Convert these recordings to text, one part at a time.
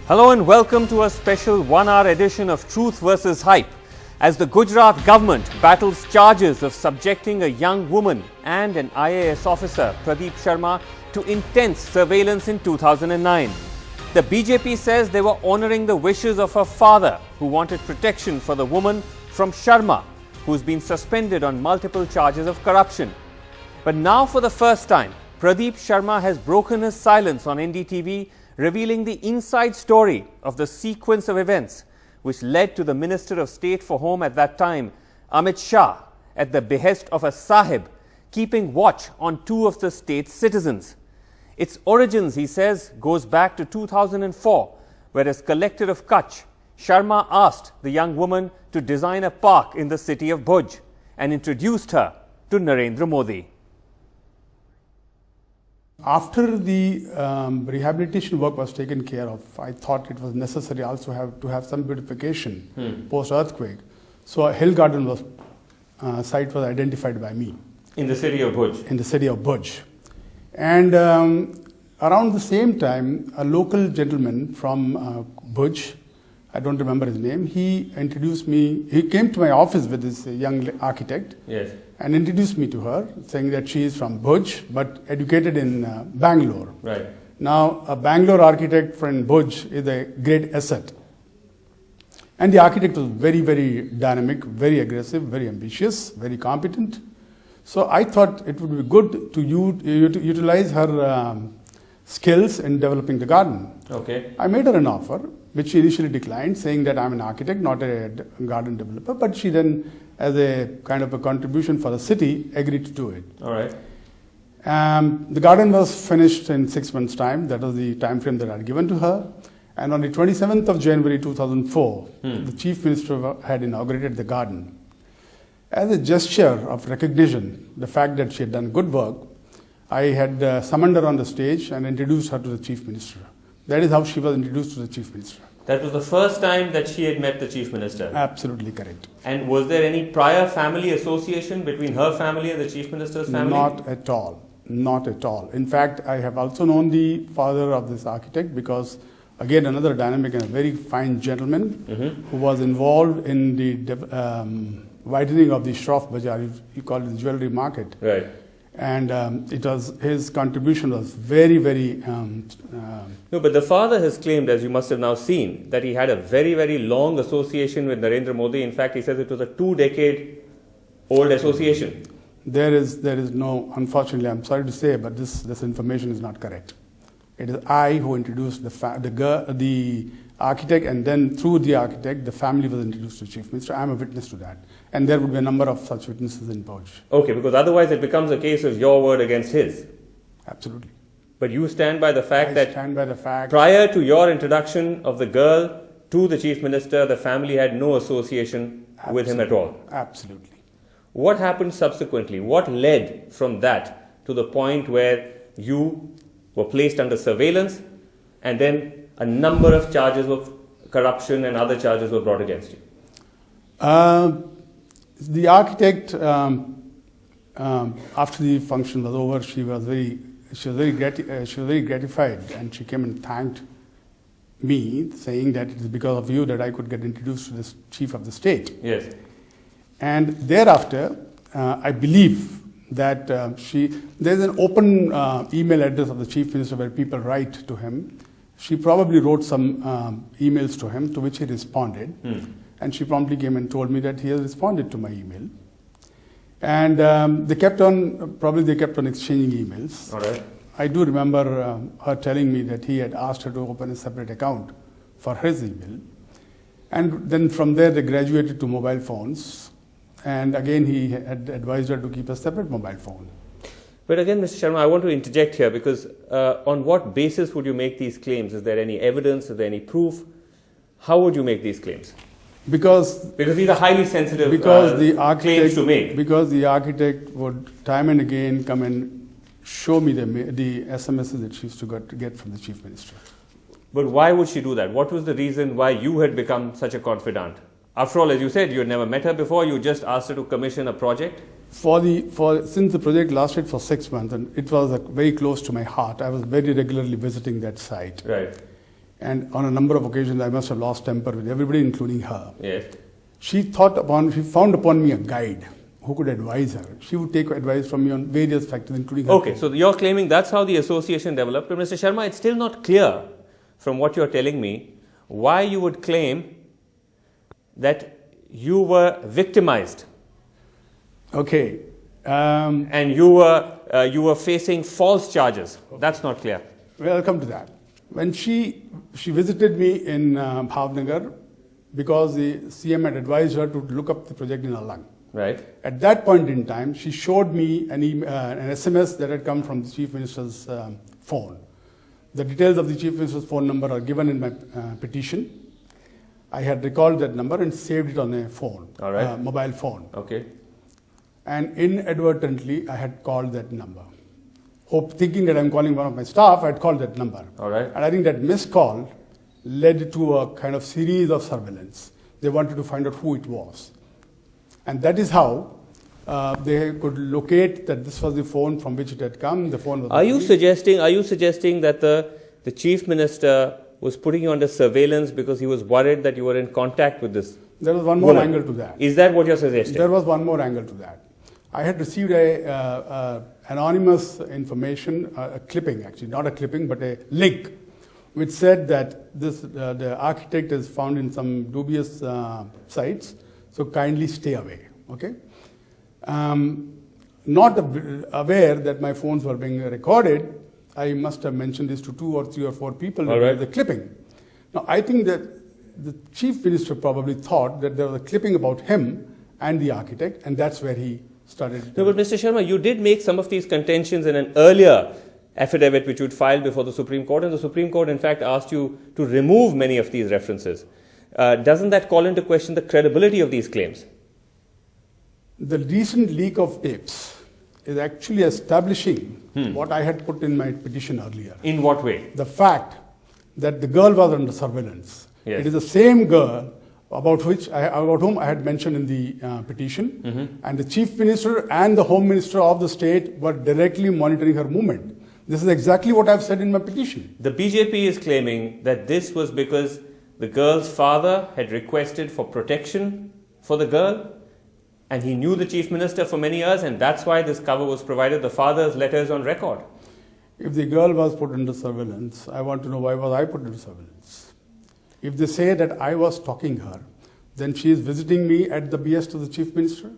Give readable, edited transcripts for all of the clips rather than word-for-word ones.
Hello and welcome to a special one-hour edition of Truth versus Hype as the Gujarat government battles charges of subjecting a young woman and an IAS officer, Pradeep Sharma, to intense surveillance in 2009. The BJP says they were honouring the wishes of her father, who wanted protection for the woman from Sharma, who's been suspended on multiple charges of corruption. But now for the first time, Pradeep Sharma has broken his silence on NDTV, revealing the inside story of the sequence of events which led to the Minister of State for Home at that time, Amit Shah, at the behest of a Saheb, keeping watch on two of the state's citizens. Its origins, he says, goes back to 2004, where as Collector of Kutch, Sharma asked the young woman to design a park in the city of Bhuj and introduced her to Narendra Modi. After the rehabilitation work was taken care of, I thought it was necessary also to have some beautification post-earthquake. So a hill garden site was identified by me. In the city of Bhuj? In the city of Bhuj. And around the same time, a local gentleman from Bhuj, I don't remember his name, he introduced me, he came to my office with this young architect. Yes. And introduced me to her, saying that she is from Bhuj, but educated in Bangalore. Right. Now, a Bangalore architect from Bhuj is a great asset. And the architect was very, very dynamic, very aggressive, very ambitious, very competent. So I thought it would be good to utilize her skills in developing the garden. Okay. I made her an offer, which she initially declined, saying that I'm an architect, not a garden developer. But she then, as a kind of a contribution for the city, agreed to do it. All right. The garden was finished in 6 months' time. That was the time frame that I had given to her. And on the 27th of January 2004, the Chief Minister had inaugurated the garden. As a gesture of recognition, the fact that she had done good work, I had summoned her on the stage and introduced her to the Chief Minister. That is how she was introduced to the Chief Minister. That was the first time that she had met the Chief Minister? Absolutely correct. And was there any prior family association between her family and the Chief Minister's family? Not at all. Not at all. In fact, I have also known the father of this architect because, again, another dynamic and a very fine gentleman who was involved in the widening of the Shroff Bazaar, you call it the jewelry market. Right. And his contribution was very, very... No, but the father has claimed, as you must have now seen, that he had a very, very long association with Narendra Modi. In fact, he says it was a 2-decade-old association. There is no, unfortunately, I'm sorry to say, but this information is not correct. It is I who introduced the architect, and then through the architect, the family was introduced to the Chief Minister. I'm a witness to that. And there would be a number of such witnesses in Bhuj. Okay, because otherwise it becomes a case of your word against his. Absolutely. But you stand by the fact I stand by the fact. Prior to your introduction of the girl to the Chief Minister, the family had no association with him at all. Absolutely. What happened subsequently? What led from that to the point where you were placed under surveillance and then a number of charges of corruption and other charges were brought against you? The architect, after the function was over, she was very gratified, and she came and thanked me, saying that it is because of you that I could get introduced to this chief of the state. Yes. And thereafter, I believe that there's an open email address of the chief minister where people write to him. She probably wrote some emails to him, to which he responded. And she promptly came and told me that he has responded to my email. And they kept on exchanging emails. All right. I do remember her telling me that he had asked her to open a separate account for his email. And then from there they graduated to mobile phones. And again, he had advised her to keep a separate mobile phone. But again, Mr. Sharma, I want to interject here because on what basis would you make these claims? Is there any evidence? Is there any proof? How would you make these claims? Because these are highly sensitive claims to make. Because the architect would time and again come and show me the SMSs that she used to get from the Chief Minister. But why would she do that? What was the reason why you had become such a confidant? After all, as you said, you had never met her before. You just asked her to commission a project. Since the project lasted for 6 months and it was very close to my heart, I was very regularly visiting that site. Right. And on a number of occasions, I must have lost temper with everybody, including her. Yes. She found upon me a guide who could advise her. She would take advice from me on various factors, including her. Okay, so you're claiming that's how the association developed. But Mr. Sharma, it's still not clear from what you're telling me why you would claim that you were victimized. Okay. And you were facing false charges. That's not clear. Well, I'll come to that. When she visited me in Bhavnagar, because the CM had advised her to look up the project in Alang. Right. At that point in time, she showed me an SMS that had come from the Chief Minister's phone. The details of the Chief Minister's phone number are given in my petition. I had recalled that number and saved it on a phone, all right. Mobile phone. Okay. And inadvertently, I had called that number. Thinking that I'm calling one of my staff, I had called that number. All right. And I think that missed call led to a kind of series of surveillance. They wanted to find out who it was. And that is how they could locate that this was the phone from which it had come. The phone was. Are you suggesting that the Chief Minister was putting you under surveillance because he was worried that you were in contact with this? There was one more angle to that. Is that what you're suggesting? There was one more angle to that. I had received a anonymous information, a clipping actually, not a clipping, but a link, which said that the architect is found in some dubious sites, so kindly stay away. Okay, not aware that my phones were being recorded, I must have mentioned this to 2 or 3 or 4 people. All right. The clipping. Now I think that the Chief Minister probably thought that there was a clipping about him and the architect, and that's where he started. No, but Mr. Sharma, you did make some of these contentions in an earlier affidavit which you'd filed before the Supreme Court, and the Supreme Court in fact asked you to remove many of these references. Doesn't that call into question the credibility of these claims? The recent leak of tapes is actually establishing what I had put in my petition earlier. In what way? The fact that the girl was under surveillance. Yes. It is the same girl about whom I had mentioned in the petition, and the Chief Minister and the Home Minister of the state were directly monitoring her movement. This is exactly what I've said in my petition. The BJP is claiming that this was because the girl's father had requested for protection for the girl, and he knew the Chief Minister for many years, and that's why this cover was provided. The father's letter is on record. If the girl was put under surveillance, I want to know why was I put under surveillance. If they say that I was stalking her, then she is visiting me at the behest of the Chief Minister.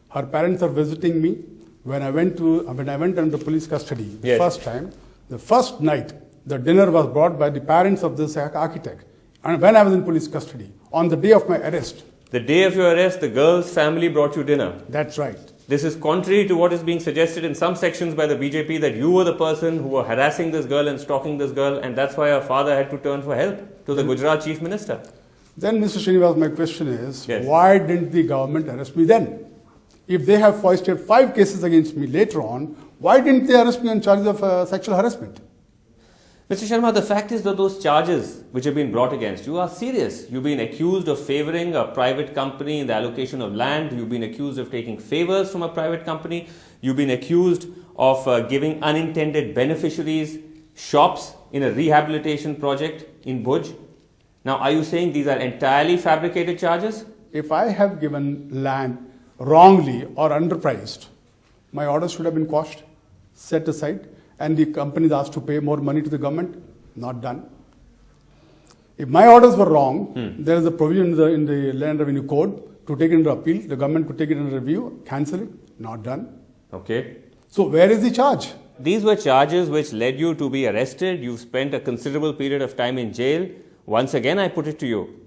Her parents are visiting me. When I went under police custody the first time, the first night, the dinner was brought by the parents of this architect. And when I was in police custody, on the day of my arrest. The day of your arrest, the girl's family brought you dinner. That's right. This is contrary to what is being suggested in some sections by the BJP, that you were the person who were harassing this girl and stalking this girl, and that's why her father had to turn for help to the Gujarat Chief Minister. Then, Mr. Srinivas, my question is, why didn't the government arrest me then? If they have foisted 5 cases against me later on, why didn't they arrest me on charges of sexual harassment? Mr. Sharma, the fact is that those charges which have been brought against you are serious. You've been accused of favoring a private company in the allocation of land. You've been accused of taking favors from a private company. You've been accused of giving unintended beneficiaries shops in a rehabilitation project in Bhuj. Now, are you saying these are entirely fabricated charges? If I have given land wrongly or underpriced, my orders should have been quashed, set aside, and the company is asked to pay more money to the government. Not done. If my orders were wrong, there is a provision in the Land Revenue Code to take it under appeal. The government could take it under review, cancel it. Not done. Okay. So where is the charge? These were charges which led you to be arrested. You've spent a considerable period of time in jail. Once again, I put it to you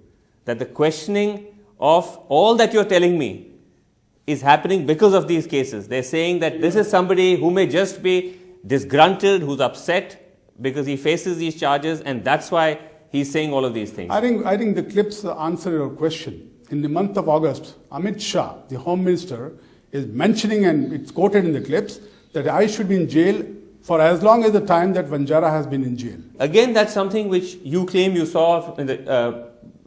that the questioning of all that you're telling me is happening because of these cases. They're saying that this is somebody who may just be disgruntled, who's upset because he faces these charges, and that's why he's saying all of these things. I think the clips answer your question. In the month of August, Amit Shah, the Home Minister, is mentioning, and it's quoted in the clips, that I should be in jail for as long as the time that Vanjara has been in jail. Again, that's something which you claim you saw in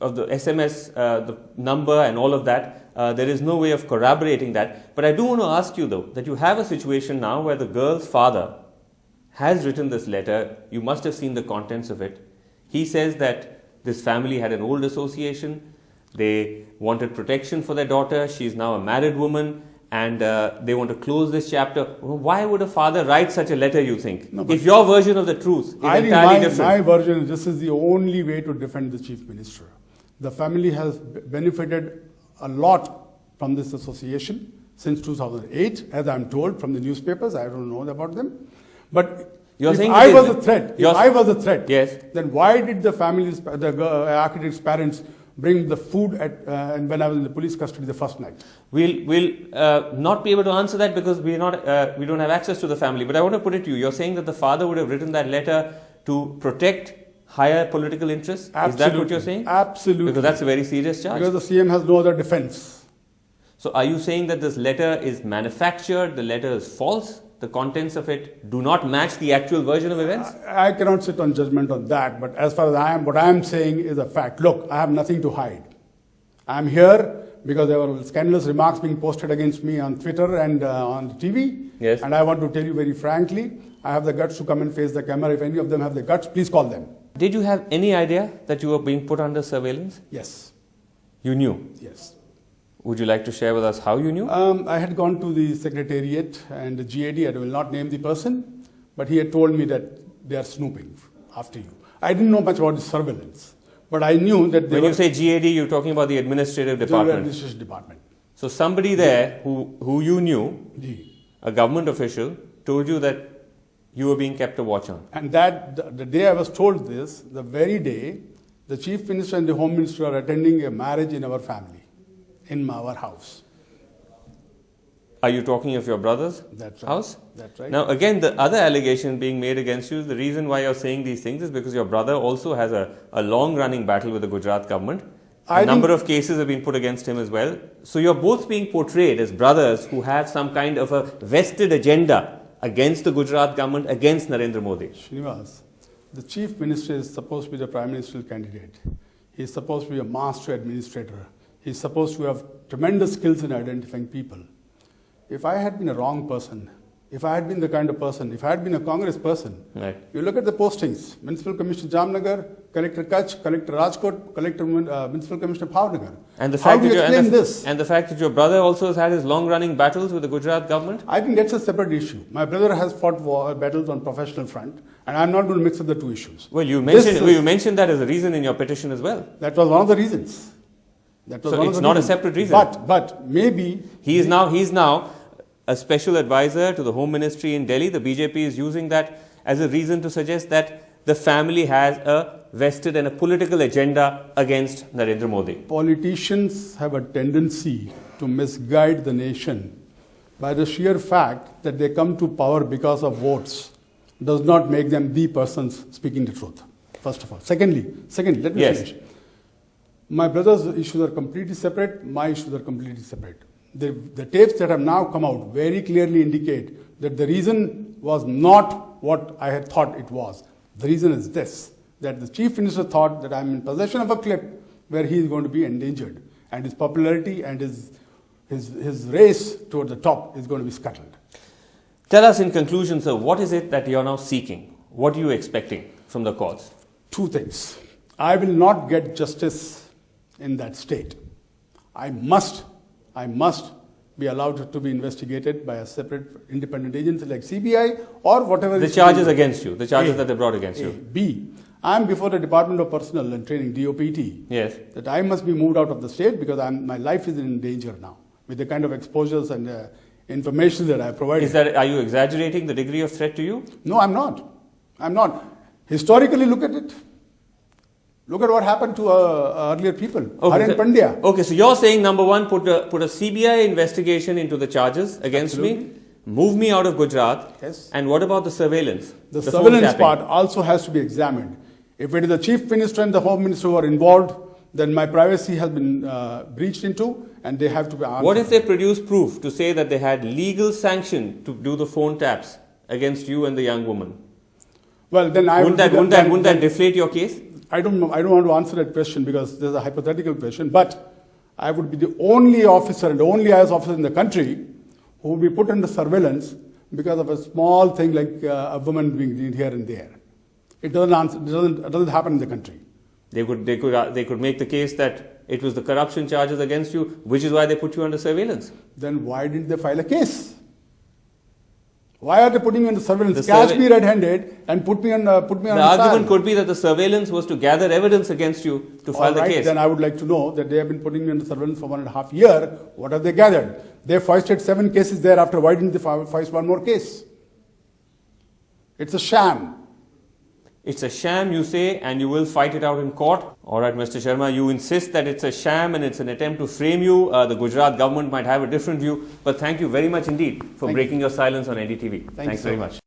of the SMS, the number and all of that. There is no way of corroborating that. But I do want to ask you, though, that you have a situation now where the girl's father has written this letter. You must have seen the contents of it. He says that this family had an old association. They wanted protection for their daughter. She's now a married woman. And they want to close this chapter. Why would a father write such a letter, you think? No, if your version of the truth is entirely different. My version, this is the only way to defend the Chief Minister. The family has benefited a lot from this association since 2008, as I'm told from the newspapers. I don't know about them. But if I was a threat, yes, then why did the family's, the architect's parents bring the food and when I was in the police custody the first night? We'll not be able to answer that because we don't have access to the family. But I want to put it to you. You're saying that the father would have written that letter to protect higher political interests? Absolutely. Is that what you're saying? Absolutely. Because that's a very serious charge. Because the CM has no other defense. So are you saying that this letter is manufactured, the letter is false, the contents of it do not match the actual version of events? I cannot sit on judgment on that, but as far as what I am saying is a fact. Look, I have nothing to hide. I am here because there were scandalous remarks being posted against me on Twitter and on TV. Yes. And I want to tell you very frankly, I have the guts to come and face the camera. If any of them have the guts, please call them. Did you have any idea that you were being put under surveillance? Yes. You knew? Yes. Would you like to share with us how you knew? I had gone to the secretariat and the GAD, I will not name the person, but he had told me that they are snooping after you. I didn't know much about the surveillance, but I knew that when you say GAD, you're talking about the administrative department. The administration department. So somebody there who you knew, a government official, told you that you were being kept a watch on. And that the day I was told this, the very day, the Chief Minister and the Home Minister are attending a marriage in our family. In our house. Are you talking of your brother's house? That's right. Now, again, the other allegation being made against you, the reason why you're saying these things is because your brother also has a long-running battle with the Gujarat government. A number of cases have been put against him as well. So you're both being portrayed as brothers who have some kind of a vested agenda against the Gujarat government, against Narendra Modi. Srinivas, the Chief Minister is supposed to be the Prime Ministerial candidate. He is supposed to be a master administrator. He's supposed to have tremendous skills in identifying people. If I had been a wrong person, if I had been the kind of person, if I had been a Congress person, right. You look at the postings, Municipal Commissioner Jamnagar, Collector Kutch, Collector Rajkot, Collector Municipal Commissioner Bhavnagar. And the fact that your brother also has had his long-running battles with the Gujarat government? I think that's a separate issue. My brother has fought battles on professional front, and I'm not going to mix up the two issues. Well, you mentioned that as a reason in your petition as well. That was one of the reasons. So it's not a separate reason. But maybe he is now a special advisor to the Home Ministry in Delhi. The BJP is using that as a reason to suggest that the family has a vested and a political agenda against Narendra Modi. Politicians have a tendency to misguide the nation by the sheer fact that they come to power because of votes does not make them the persons speaking the truth, first of all. Secondly, let me finish. My brother's issues are completely separate. My issues are completely separate. The tapes that have now come out very clearly indicate that the reason was not what I had thought it was. The reason is this, that the Chief Minister thought that I'm in possession of a clip where he is going to be endangered and his popularity and his race toward the top is going to be scuttled. Tell us in conclusion, sir, what is it that you're now seeking? What are you expecting from the courts? Two things. I will not get justice in that state. I must be allowed to be investigated by a separate independent agency like CBI or whatever. The charges against you, the charges that they brought against you. B, I am before the Department of Personnel and Training, DOPT. Yes. That I must be moved out of the state because my life is in danger now with the kind of exposures and information that I provided. Are you exaggerating the degree of threat to you? No, I'm not. Historically, look at it. Look at what happened to earlier people. Haran Pandya. Okay, so you're saying, number one, put a CBI investigation into the charges against me, move me out of Gujarat. Yes. And what about the surveillance? The surveillance part also has to be examined. If it is the Chief Minister and the Home Minister who are involved, then my privacy has been breached into and they have to be answered. What if they produce proof to say that they had legal sanction to do the phone taps against you and the young woman? Well, then wouldn't that deflate your case? I don't want to answer that question because there's a hypothetical question, but I would be the only officer and the only IAS officer in the country who would be put under surveillance because of a small thing like a woman being here and there. It doesn't happen in the country. They could make the case that it was the corruption charges against you, which is why they put you under surveillance. Then why didn't they file a case? Why are they putting me under surveillance? Catch me red-handed and put me on the argument could be that the surveillance was to gather evidence against you to file the case. Then I would like to know that they have been putting me under surveillance for 1.5 years. What have they gathered? They foisted 7 cases thereafter. Why didn't they foist one more case? It's a sham. It's a sham, you say, and you will fight it out in court. All right, Mr. Sharma, you insist that it's a sham and it's an attempt to frame you. The Gujarat government might have a different view, but thank you very much indeed for breaking your silence on NDTV. Thanks very much.